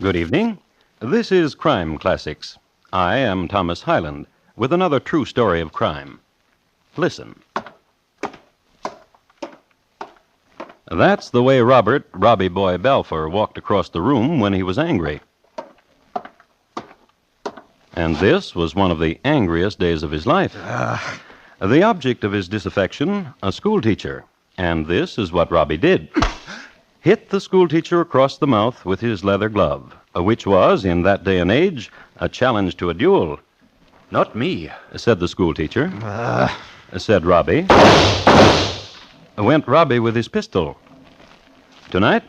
Good evening. This is Crime Classics. I am Thomas Hyland with another true story of crime. Listen. That's the way Robby Boy Balfour walked across the room when he was angry. And this was one of the angriest days of his life. The object of his disaffection, a schoolteacher. And this is what Robby did. Hit the schoolteacher across the mouth with his leather glove, which was, in that day and age, a challenge to a duel. Not me, said the schoolteacher. Said Robby. Went Robby with his pistol. Tonight,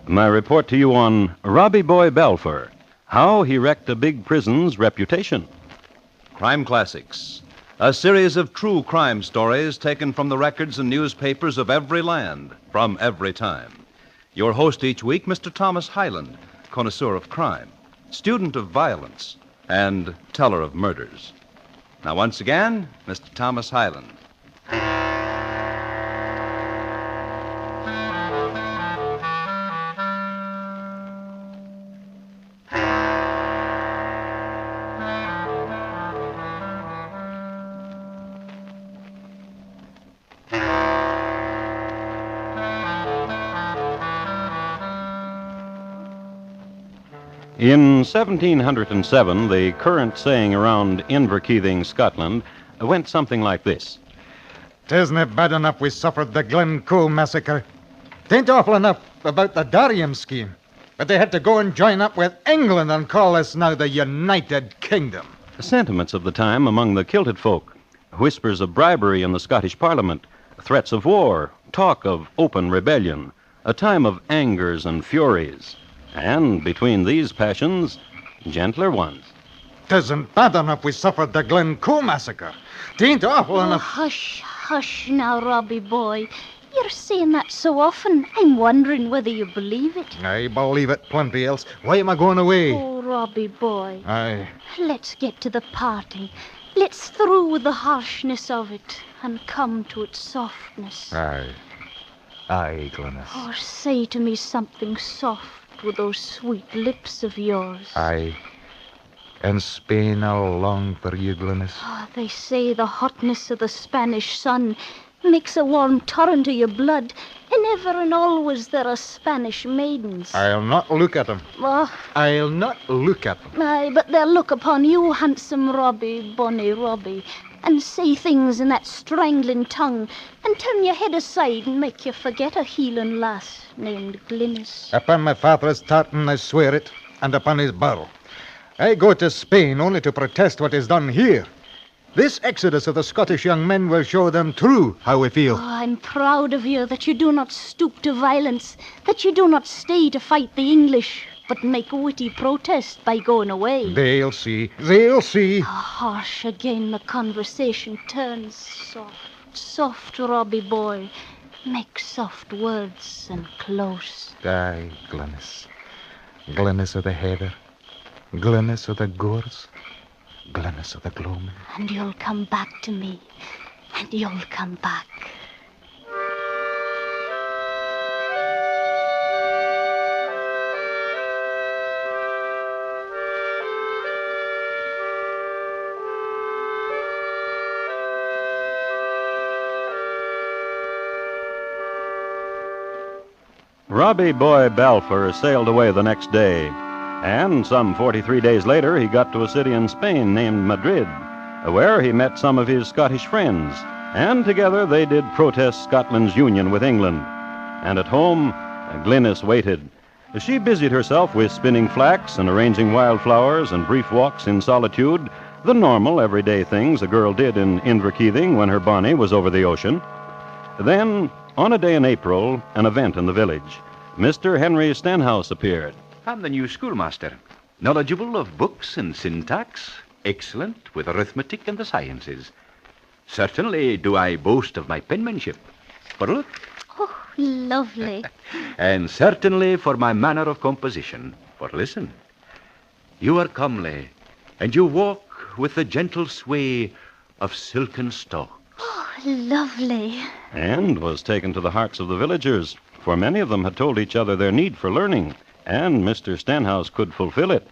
my report to you on Robby Boy Balfour, how he wrecked a big prison's reputation. Crime Classics, a series of true crime stories taken from the records and newspapers of every land, from every time. Your host each week, Mr. Thomas Hyland, connoisseur of crime, student of violence, and teller of murders. Now, once again, Mr. Thomas Hyland. In 1707, the current saying around Inverkeithing, Scotland, went something like this. "'Tisn't it bad enough we suffered the Glencoe massacre? 'Tain't awful enough about the Darien scheme, but they had to go and join up with England and call us now the United Kingdom." Sentiments of the time among the kilted folk, whispers of bribery in the Scottish Parliament, threats of war, talk of open rebellion, a time of angers and furies. And between these passions, gentler ones. "'Tisn't bad enough we suffered the Glencoe massacre. 'Tain't awful enough... Hush, hush now, Robby boy. You're saying that so often, I'm wondering whether you believe it. I believe it plenty else. Why am I going away? Oh, Robby boy. Aye. Let's get to the parting. Let's through the harshness of it and come to its softness. Aye, Glennis. Or say to me something soft with those sweet lips of yours. Aye. In Spain I'll long for you, Glennis. Oh, they say the hotness of the Spanish sun makes a warm torrent of your blood, and ever and always there are Spanish maidens. I'll not look at them. Oh, I'll not look at them. aye, but they'll look upon you, handsome Robby, bonny Robby, and say things in that strangling tongue, and turn your head aside and make you forget a healing lass named Glynis. Upon my father's tartan I swear it, and upon his burl. I go to Spain only to protest what is done here. This exodus of the Scottish young men will show them true how we feel. Oh, I'm proud of you that you do not stoop to violence, that you do not stay to fight the English, but make witty protest by going away. They'll see. They'll see. Harsh again the conversation turns. Soft, Robby boy. Make soft words and close. Aye, Glennis. Glennis of the heather. Glennis of the gorse. Glennis of the gloaming. And you'll come back to me. And you'll come back. Robby Boy Balfour sailed away the next day, and some 43 days later he got to a city in Spain named Madrid, where he met some of his Scottish friends, and together they did protest Scotland's union with England. And at home, Glynis waited. She busied herself with spinning flax and arranging wildflowers and brief walks in solitude, the normal everyday things a girl did in Inverkeithing when her bonny was over the ocean. Then, on a day in April, an event in the village. Mr. Henry Stenhouse appeared. I'm the new schoolmaster, knowledgeable of books and syntax, excellent with arithmetic and the sciences. Certainly do I boast of my penmanship. For look, Oh, lovely. and certainly for my manner of composition. For listen, you are comely, and you walk with the gentle sway of silken stalk. Oh, lovely. And was taken to the hearts of the villagers, for many of them had told each other their need for learning and Mr. Stenhouse could fulfill it.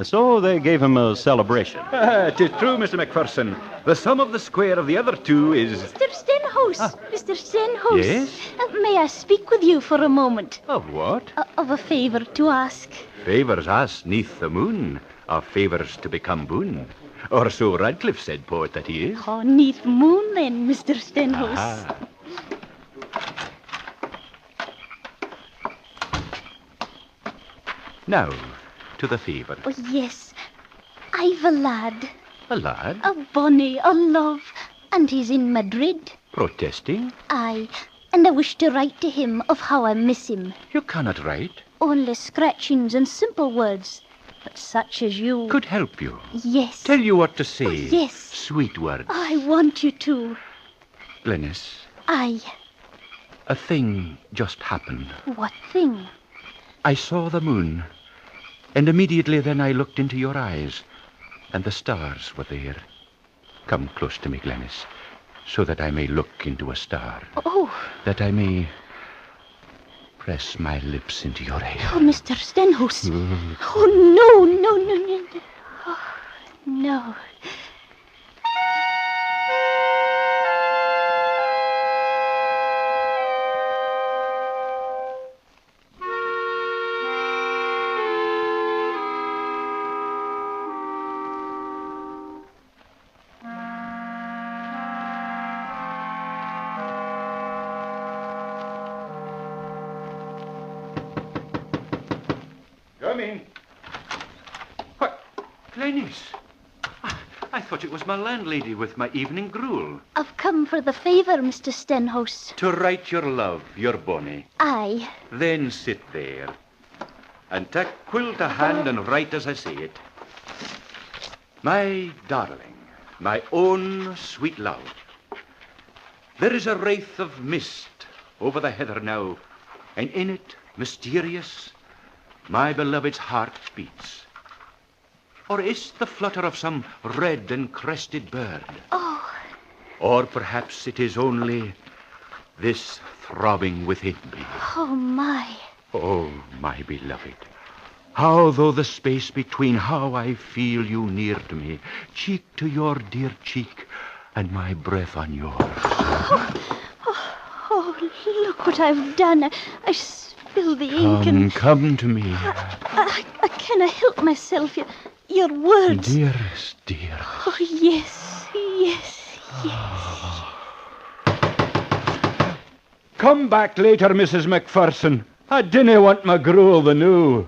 So they gave him a celebration. "'Tis true, Mr. McPherson. The sum of the square of the other two is... Mr. Stenhouse! Mr. Stenhouse! Yes? May I speak with you for a moment? Of what? Of a favor to ask. Favors asked neath the moon are favors to become boon. Or so Radcliffe said, poet that he is. Oh, neath moon then, Mr. Stenhouse. Ah. Now, to the favor. Oh, yes. I've a lad. A lad? A bonny, a love. And he's in Madrid. Protesting? Aye. And I wish to write to him of how I miss him. You cannot write. Only scratchings and simple words. But such as you... Could help you. Yes. Tell you what to say. Oh, yes. Sweet words. I want you to. Glenys, Aye. a thing just happened. What thing? I saw the moon, and immediately then I looked into your eyes, and the stars were there. Come close to me, Glenys, so that I may look into a star. Oh. That I may press my lips into your hair. Oh, Mr. Stenhouse. Oh, no, no, no, no. Oh, no. Come in. What? Glenys? I thought it was my landlady with my evening gruel. I've come for the favor, Mr. Stenhouse. To write your love, your bonny. Aye. Then sit there. And take quill to hand and write as I say it. My darling, my own sweet love. There is a wraith of mist over the heather now, and in it, mysterious, my beloved's heart beats. Or is the flutter of some red and crested bird? Oh. Or perhaps it is only this throbbing within me. Oh, my. Oh, my beloved, how though the space between, how I feel you near to me, cheek to your dear cheek, and my breath on yours. Oh, look what I've done. I spilled the ink and... Come to me. I cannot help myself. Your words. Dearest, dear. Oh, yes, yes, yes. Come back later, Mrs. McPherson. I dinna want my gruel the new.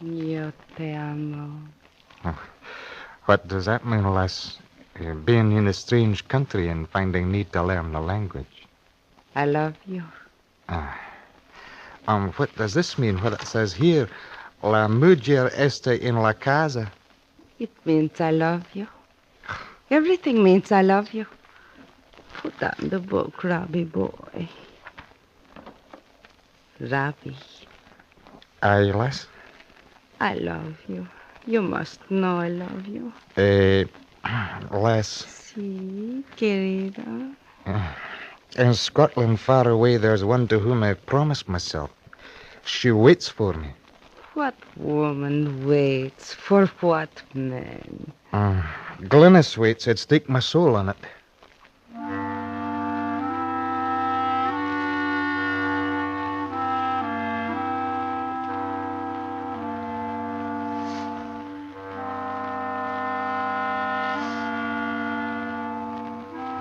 Yo te amo. What does that mean, lass? Being in a strange country and finding need to learn the language. I love you. What does this mean, what it says here? La mujer está en la casa. It means I love you. Everything means I love you. Put down the book, Robby boy. Robby, Aye, lass? I love you. You must know I love you. Lass, Sí, querida. in Scotland far away there's one to whom I've promised myself. She waits for me. What woman waits for what man? Glenys waits, I'd stake my soul on it.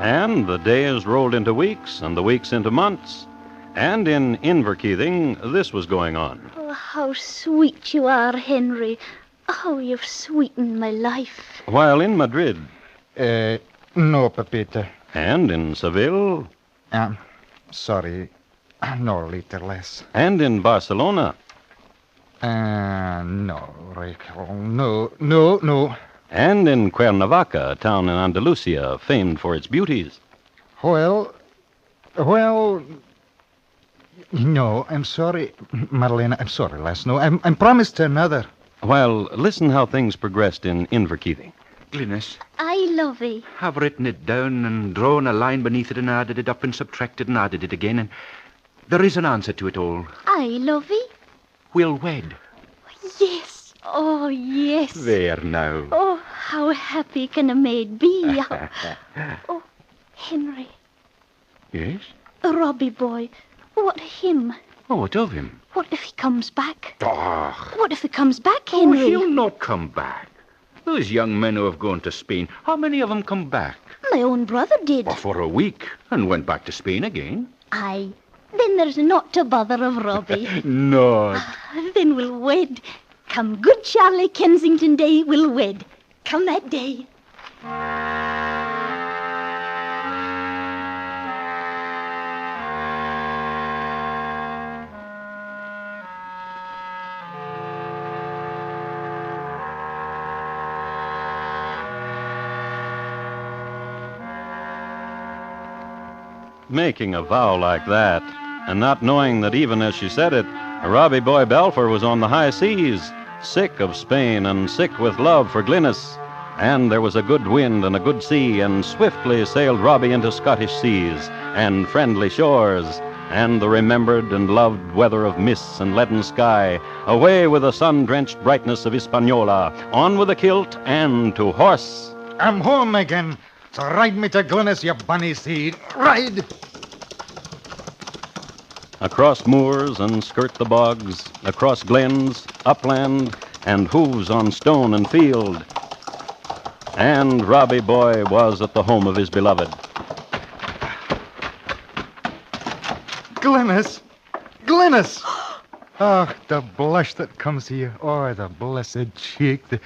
And the days rolled into weeks, and the weeks into months. And in Inverkeithing, this was going on. Oh, how sweet you are, Henry. Oh, you've sweetened my life. While in Madrid, No, Pepita. and in Seville, Sorry. No, later, less. and in Barcelona, No, Rachel. No. and in Cuernavaca, a town in Andalusia famed for its beauties. Well, Well, no, I'm sorry, Madalena. I'm sorry, lass. No, I'm promised to another. Well, listen how things progressed in Inverkeithing. Glynis, I love thee. I've written it down and drawn a line beneath it and added it up and subtracted and added it again, and there is an answer to it all. I love thee. We'll wed. Yes. Oh, yes. There now. Oh, how happy can a maid be? Oh, Henry. Yes? Robby boy. What of him? Oh, what of him? What if he comes back? Oh, What if he comes back, Henry? he'll not come back. Those young men who have gone to Spain, how many of them come back? My own brother did. Oh, for a week, and went back to Spain again. Aye. Then there's not to bother of Robby. No. Then we'll wed. Come good Charlie Kensington Day, we'll wed. Come that day. Making a vow like that, and not knowing that even as she said it, Robby boy Balfour was on the high seas, sick of Spain and sick with love for Glynis. And there was a good wind and a good sea, and swiftly sailed Robby into Scottish seas and friendly shores, and the remembered and loved weather of mists and leaden sky, away with the sun-drenched brightness of Hispaniola, on with the kilt and to horse. I'm home again. So ride me to Glynis, you bonny seed. Ride! Across moors and skirt the bogs, across glens, upland, and hooves on stone and field. And Robby boy was at the home of his beloved. Glynis! Glynis! Oh, the blush that comes to you. Oh, the blessed cheek, the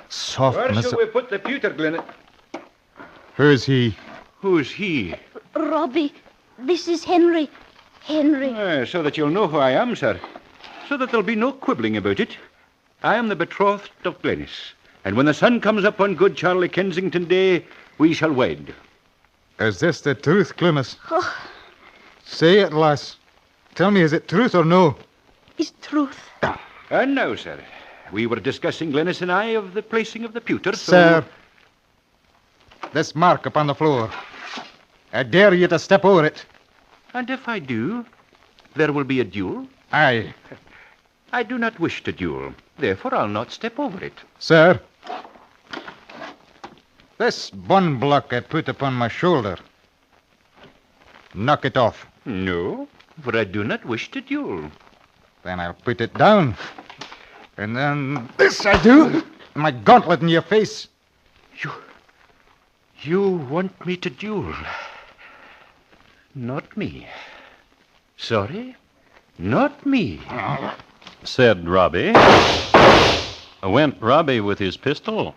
softness. we put the pewter, Glynis? Who's he? Who's he? Robby, this is Henry. Henry. So that you'll know who I am, sir. So that there'll be no quibbling about it. I am the betrothed of Glynis. And when the sun comes up on good Charlie Kensington Day, we shall wed. Is this the truth, Glynis? Say it, lass. Tell me, is it truth or no? Is truth. And now, sir, we were discussing, Glynis and I, of the placing of the pewter, so... Sir, this mark upon the floor. I dare you to step over it. And if I do, there will be a duel? Aye. I do not wish to duel. Therefore, I'll not step over it. Sir, this bun block I put upon my shoulder. Knock it off. No, for I do not wish to duel. Then I'll put it down. And then this I do. My gauntlet in your face. You want me to duel? Not me. Sorry? Not me. Said Robby. Went Robby with his pistol.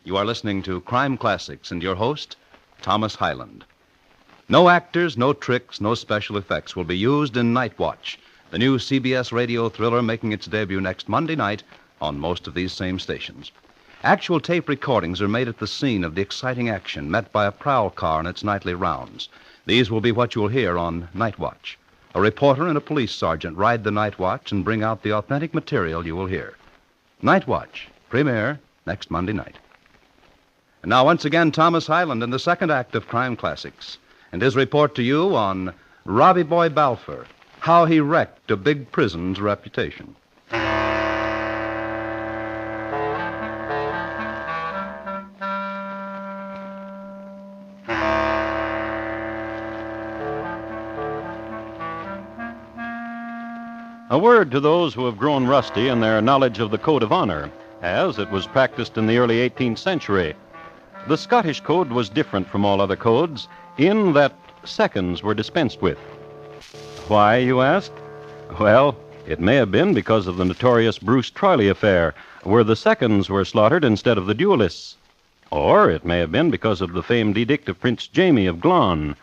You are listening to Crime Classics and your host, Thomas Hyland. No actors, no tricks, no special effects will be used in Night Watch, the new CBS radio thriller making its debut next Monday night on most of these same stations. Actual tape recordings are made at the scene of the exciting action met by a prowl car in its nightly rounds. These will be what you'll hear on Night Watch. A reporter and a police sergeant ride the Night Watch and bring out the authentic material you will hear. Night Watch, premiere next Monday night. And now, once again, Thomas Hyland in the second act of Crime Classics, and his report to you on Robby Boy Balfour, how he wrecked a big prison's reputation. A word to those who have grown rusty in their knowledge of the Code of Honor, as it was practiced in the early 18th century. The Scottish Code was different from all other codes in that seconds were dispensed with. Why, you ask? Well, it may have been because of the notorious Bruce Trolley affair, where the seconds were slaughtered instead of the duelists. Or it may have been because of the famed edict of Prince Jamie of Glon.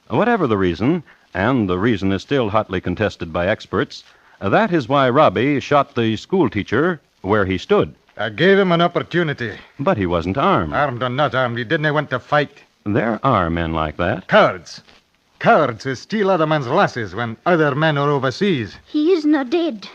Whatever the reason, and the reason is still hotly contested by experts, that is why Robby shot the schoolteacher where he stood. I gave him an opportunity. But he wasn't armed. Armed or not armed, he didn't want to fight. There are men like that. Cowards. Cowards who steal other men's lasses when other men are overseas. He is not dead.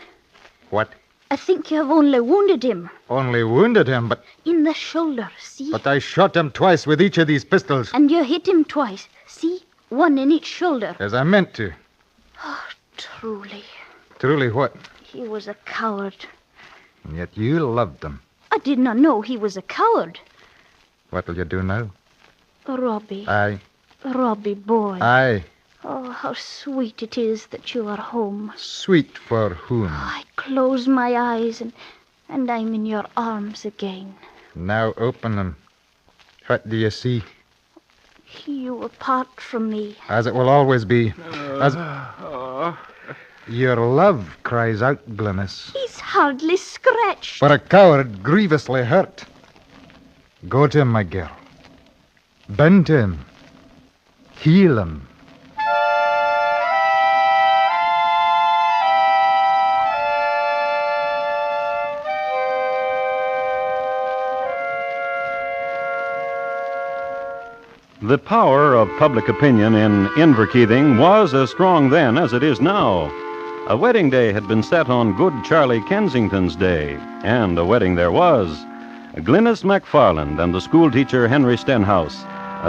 What? I think you have only wounded him. Only wounded him, but In the shoulder, see? I shot him twice with each of these pistols. And you hit him twice, see? One in each shoulder. As I meant to. Truly, Truly what? he was a coward. And yet you loved him. I did not know he was a coward. What'll you do now? Robby, Aye. Robby boy. Aye. Oh, how sweet it is that you are home. Sweet for whom? I close my eyes and I'm in your arms again. Now open them. What do you see? You apart from me. As it will always be. As... Your love cries out, Glynis. He's hardly scratched. For a coward grievously hurt. Go to him, my girl. Bend to him. Heal him. The power of public opinion in Inverkeithing was as strong then as it is now. A wedding day had been set on good Charlie Kensington's day, and a wedding there was. Glynis MacFarland and the schoolteacher Henry Stenhouse,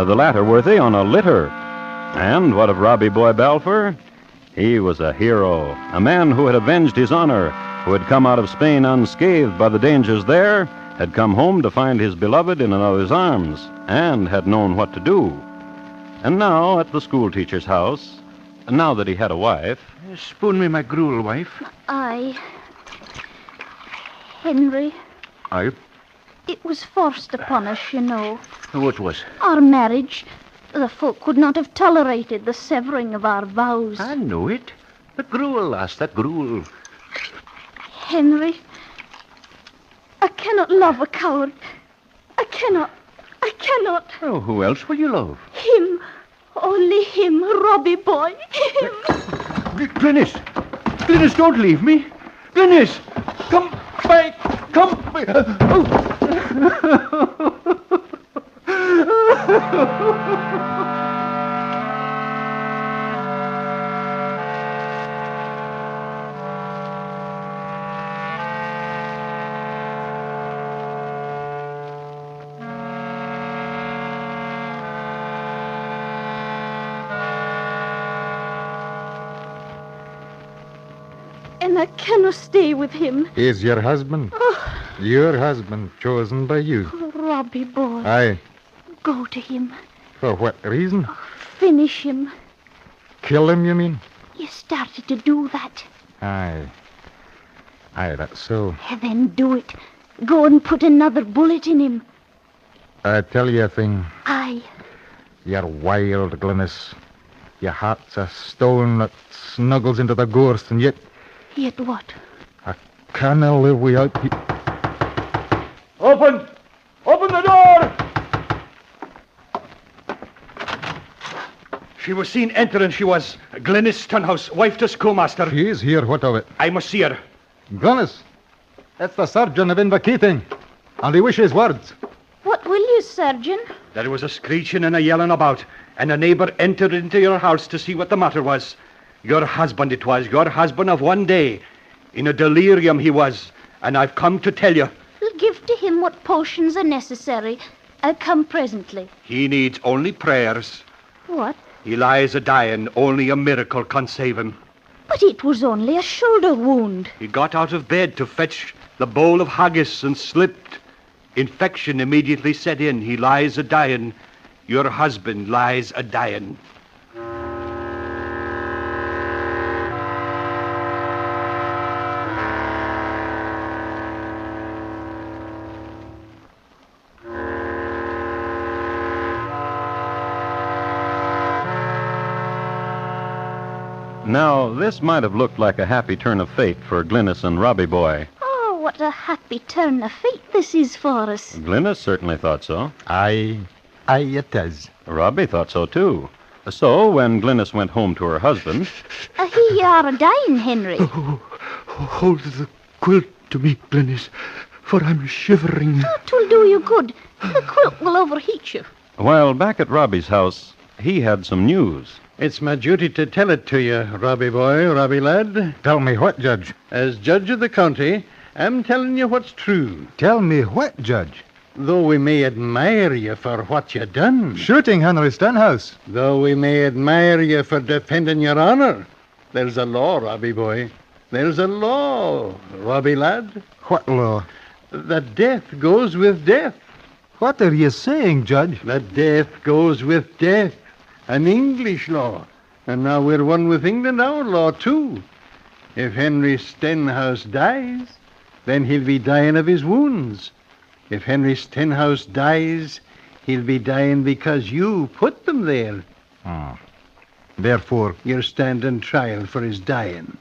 the latter worthy on a litter. And what of Robby Boy Balfour? He was a hero, a man who had avenged his honor, who had come out of Spain unscathed by the dangers there, had come home to find his beloved in another's arms, and had known what to do. And now, at the schoolteacher's house, now that he had a wife... Spoon me my gruel, wife. Henry, Aye. it was forced upon us, you know. What was? Our marriage. The folk could not have tolerated the severing of our vows. I know it. The gruel, lass, that gruel. Henry, I cannot love a coward. I cannot. Oh, who else will you love? Him. Only him, Robby boy. Him. Glynis! Glynis, don't leave me! Glynis! Come back! Come back! And I cannot stay with him. He's your husband. Your husband, chosen by you. Robby boy. Aye. Go to him. For what reason? Finish him. Kill him, you mean? You started to do that. Aye. Aye, that's so. Then do it. Go and put another bullet in him. I tell you a thing. Aye. You're wild, Glynis. Your heart's a stone that snuggles into the gorse, and yet... Yet what? I can't live without you. Open! Open the door! She was seen entering, she was. Glynis Stenhouse, wife to schoolmaster. She is here, what of it? I must see her. Glynis, that's the surgeon of Inverkeithing, and he wishes words. What will you, surgeon? There was a screeching and a yelling about, and a neighbour entered into your house to see what the matter was. Your husband it was, your husband of one day. In a delirium he was, and I've come to tell you. We'll give to him what potions are necessary. I'll come presently. He needs only prayers. What? He lies a-dying, only a miracle can save him. But it was only a shoulder wound. He got out of bed to fetch the bowl of haggis and slipped. Infection immediately set in. He lies a-dying. Your husband lies a-dying. Now, this might have looked like a happy turn of fate for Glynis and Robby Boy. Oh, what a happy turn of fate this is for us. Glynis certainly thought so. Aye, it is. Robbie thought so, too. So, when Glynis went home to her husband... He are dying, Henry. Hold the quilt to me, Glynis, for I'm shivering. Twill do you good. The quilt will overheat you. While back at Robbie's house, he had some news. It's my duty to tell it to you, Robby boy, Robby lad. Tell me what, Judge? As judge of the county, I'm telling you what's true. Tell me what, Judge? Though we may admire you for what you done. Shooting Henry Stenhouse. Though we may admire you for defending your honor. There's a law, Robby boy. There's a law, Robby lad. What law? That death goes with death. What are you saying, Judge? That death goes with death. An English law. And now we're one with England, our law, too. If Henry Stenhouse dies, then he'll be dying of his wounds. If Henry Stenhouse dies, he'll be dying because you put them there. Therefore... You're standing trial for his dying.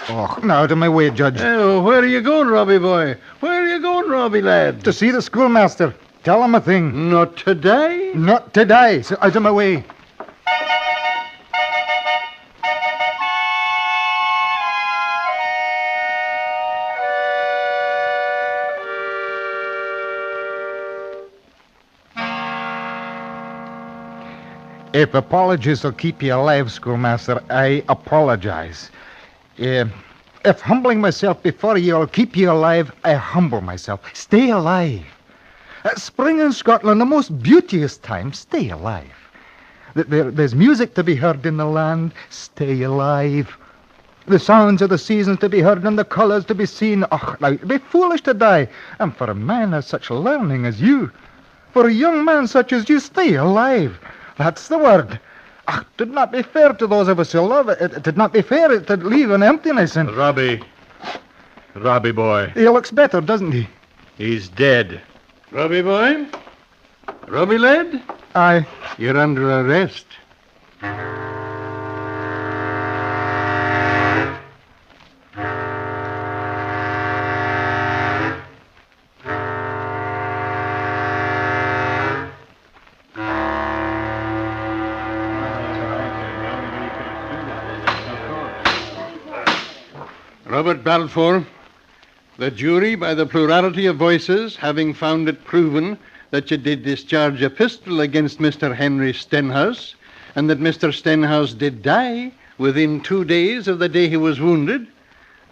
Oh, now out of my way, Judge. Oh, where are you going, Robby boy? Where are you going, Robby lad? To see the schoolmaster. Tell him a thing. Not to die? Not to die. So out of my way. If apologies will keep you alive, schoolmaster, I apologize. If humbling myself before you will keep you alive, I humble myself. Stay alive. Spring in Scotland, the most beauteous time. Stay alive. There's music to be heard in the land. Stay alive. The sounds of the seasons to be heard and the colours to be seen. Oh, now, it'd be foolish to die. And for a man of such learning as you, for a young man such as you, stay alive. That's the word. It did not be fair to those of us who love it. It did not be fair to leave an emptiness in... Robby boy. He looks better, doesn't he? He's dead. Robby boy? Robby lad? Aye. You're under arrest. Robert Balfour, the jury, by the plurality of voices, having found it proven that you did discharge a pistol against Mr. Henry Stenhouse, and that Mr. Stenhouse did die within 2 days of the day he was wounded,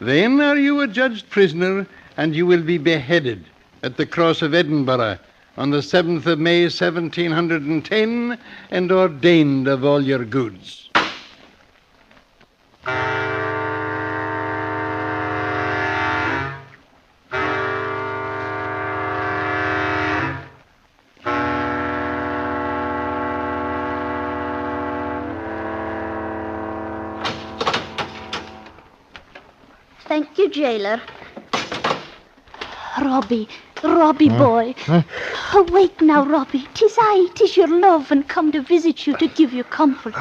then are you adjudged prisoner, and you will be beheaded at the Cross of Edinburgh on the 7th of May, 1710, and ordained of all your goods. Thank you, jailer. Robby boy. Awake now, Robby. 'Tis your love, and come to visit you to give you comfort.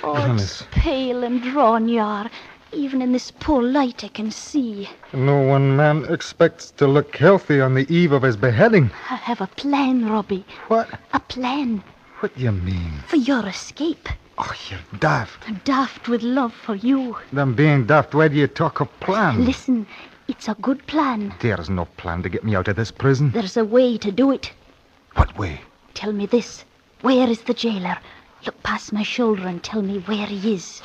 It's pale and drawn you are. Even in this poor light I can see. No one man expects to look healthy on the eve of his beheading. I have a plan, Robby. What? A plan What do you mean? for your escape. Oh, you're daft. I'm daft with love for you. Then being daft, why do you talk of plan? Listen, it's a good plan. There's no plan to get me out of this prison. There's a way to do it. What way? Tell me this. Where is the jailer? Look past my shoulder and tell me where he is.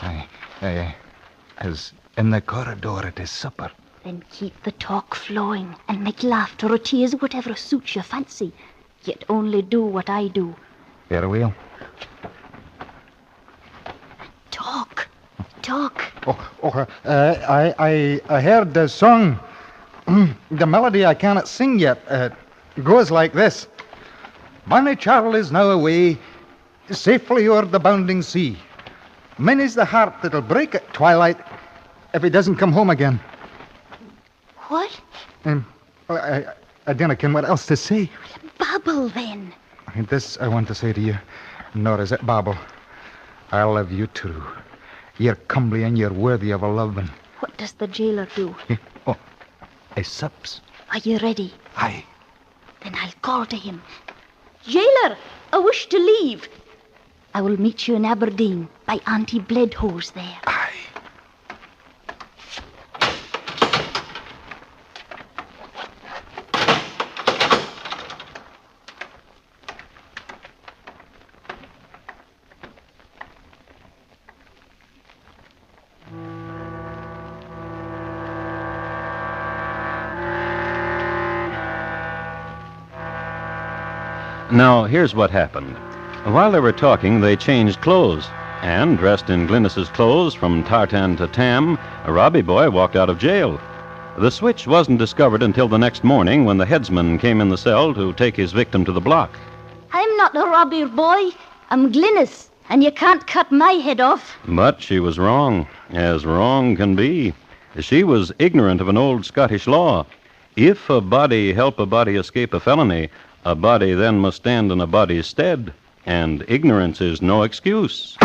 As in the corridor at his supper. Then keep the talk flowing and make laughter or tears, whatever suits your fancy. Yet only do what I do. Very well. Talk. I heard the song. The melody I cannot sing yet. Goes like this. Bonnie Charles is now away, safely o'er the bounding sea. Many's the heart that'll break at twilight if he doesn't come home again. What? I don't know what else to say. Babble, then. This I want to say to you, nor is it babble. I love you true. You're comely and you're worthy of a loving. What does the jailer do? Oh, he sups. Are you ready? Aye. Then I'll call to him. Jailer, I wish to leave. I will meet you in Aberdeen by Auntie Bledho's there. Aye. Now, here's what happened. While they were talking, they changed clothes. And, dressed in Glynis's clothes from tartan to tam, Robby Boy walked out of jail. The switch wasn't discovered until the next morning when the headsman came in the cell to take his victim to the block. I'm not a Robby Boy. I'm Glynis, and you can't cut my head off. But she was wrong, as wrong can be. She was ignorant of an old Scottish law. If a body help a body escape a felony, a body then must stand in a body's stead, and ignorance is no excuse.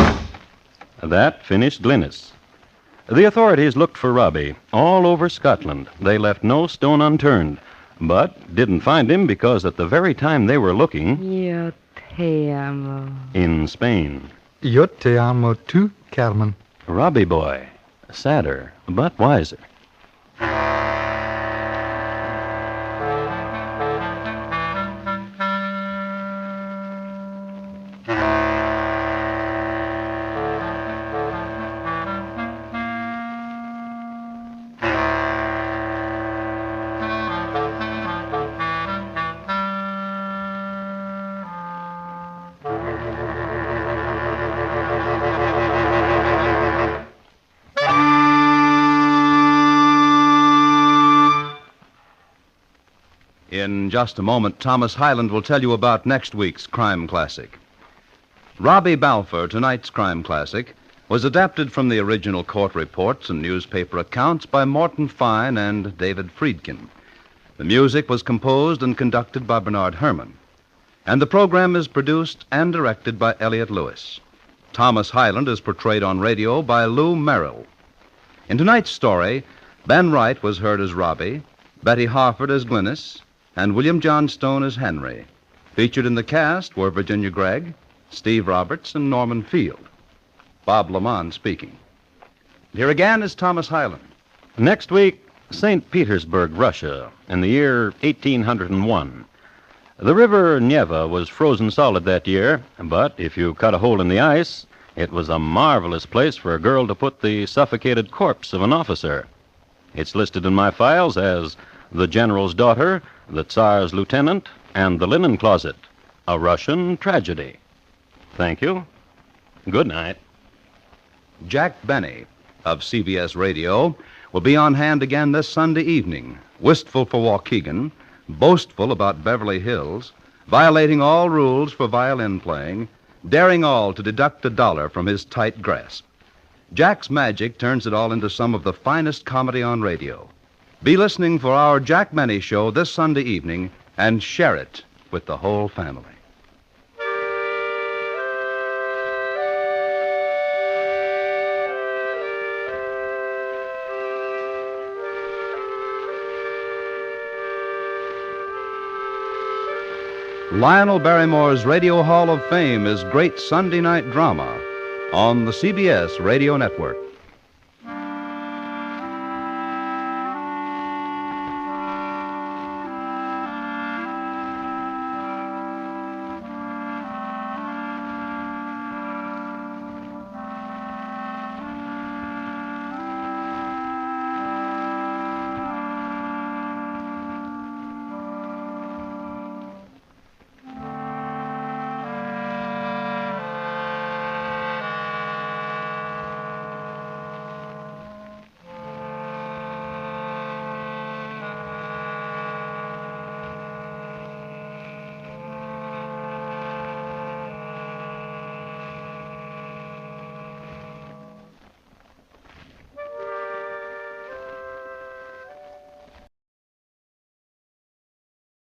That finished Glynis. The authorities looked for Robby all over Scotland. They left no stone unturned, but didn't find him because at the very time they were looking... Yo te amo. In Spain. Yo te amo too, Carmen. Robby Boy, sadder but wiser. In just a moment, Thomas Hyland will tell you about next week's crime classic. Robby Balfour, tonight's crime classic, was adapted from the original court reports and newspaper accounts by Morton Fine and David Friedkin. The music was composed and conducted by Bernard Herrmann. And the program is produced and directed by Elliott Lewis. Thomas Hyland is portrayed on radio by Lou Merrill. In tonight's story, Ben Wright was heard as Robby, Betty Harford as Glynis, and William Johnstone as Henry. Featured in the cast were Virginia Gregg, Steve Roberts, and Norman Field. Bob Lamont speaking. Here again is Thomas Hyland. Next week, St. Petersburg, Russia, in the year 1801. The river Neva was frozen solid that year, but if you cut a hole in the ice, it was a marvelous place for a girl to put the suffocated corpse of an officer. It's listed in my files as The General's Daughter, The Tsar's Lieutenant, and The Linen Closet, a Russian tragedy. Thank you. Good night. Jack Benny of CBS Radio will be on hand again this Sunday evening, wistful for Waukegan, boastful about Beverly Hills, violating all rules for violin playing, daring all to deduct $1 from his tight grasp. Jack's magic turns it all into some of the finest comedy on radio. Be listening for our Jack Benny show this Sunday evening and share it with the whole family. Lionel Barrymore's Radio Hall of Fame is great Sunday night drama on the CBS Radio Network.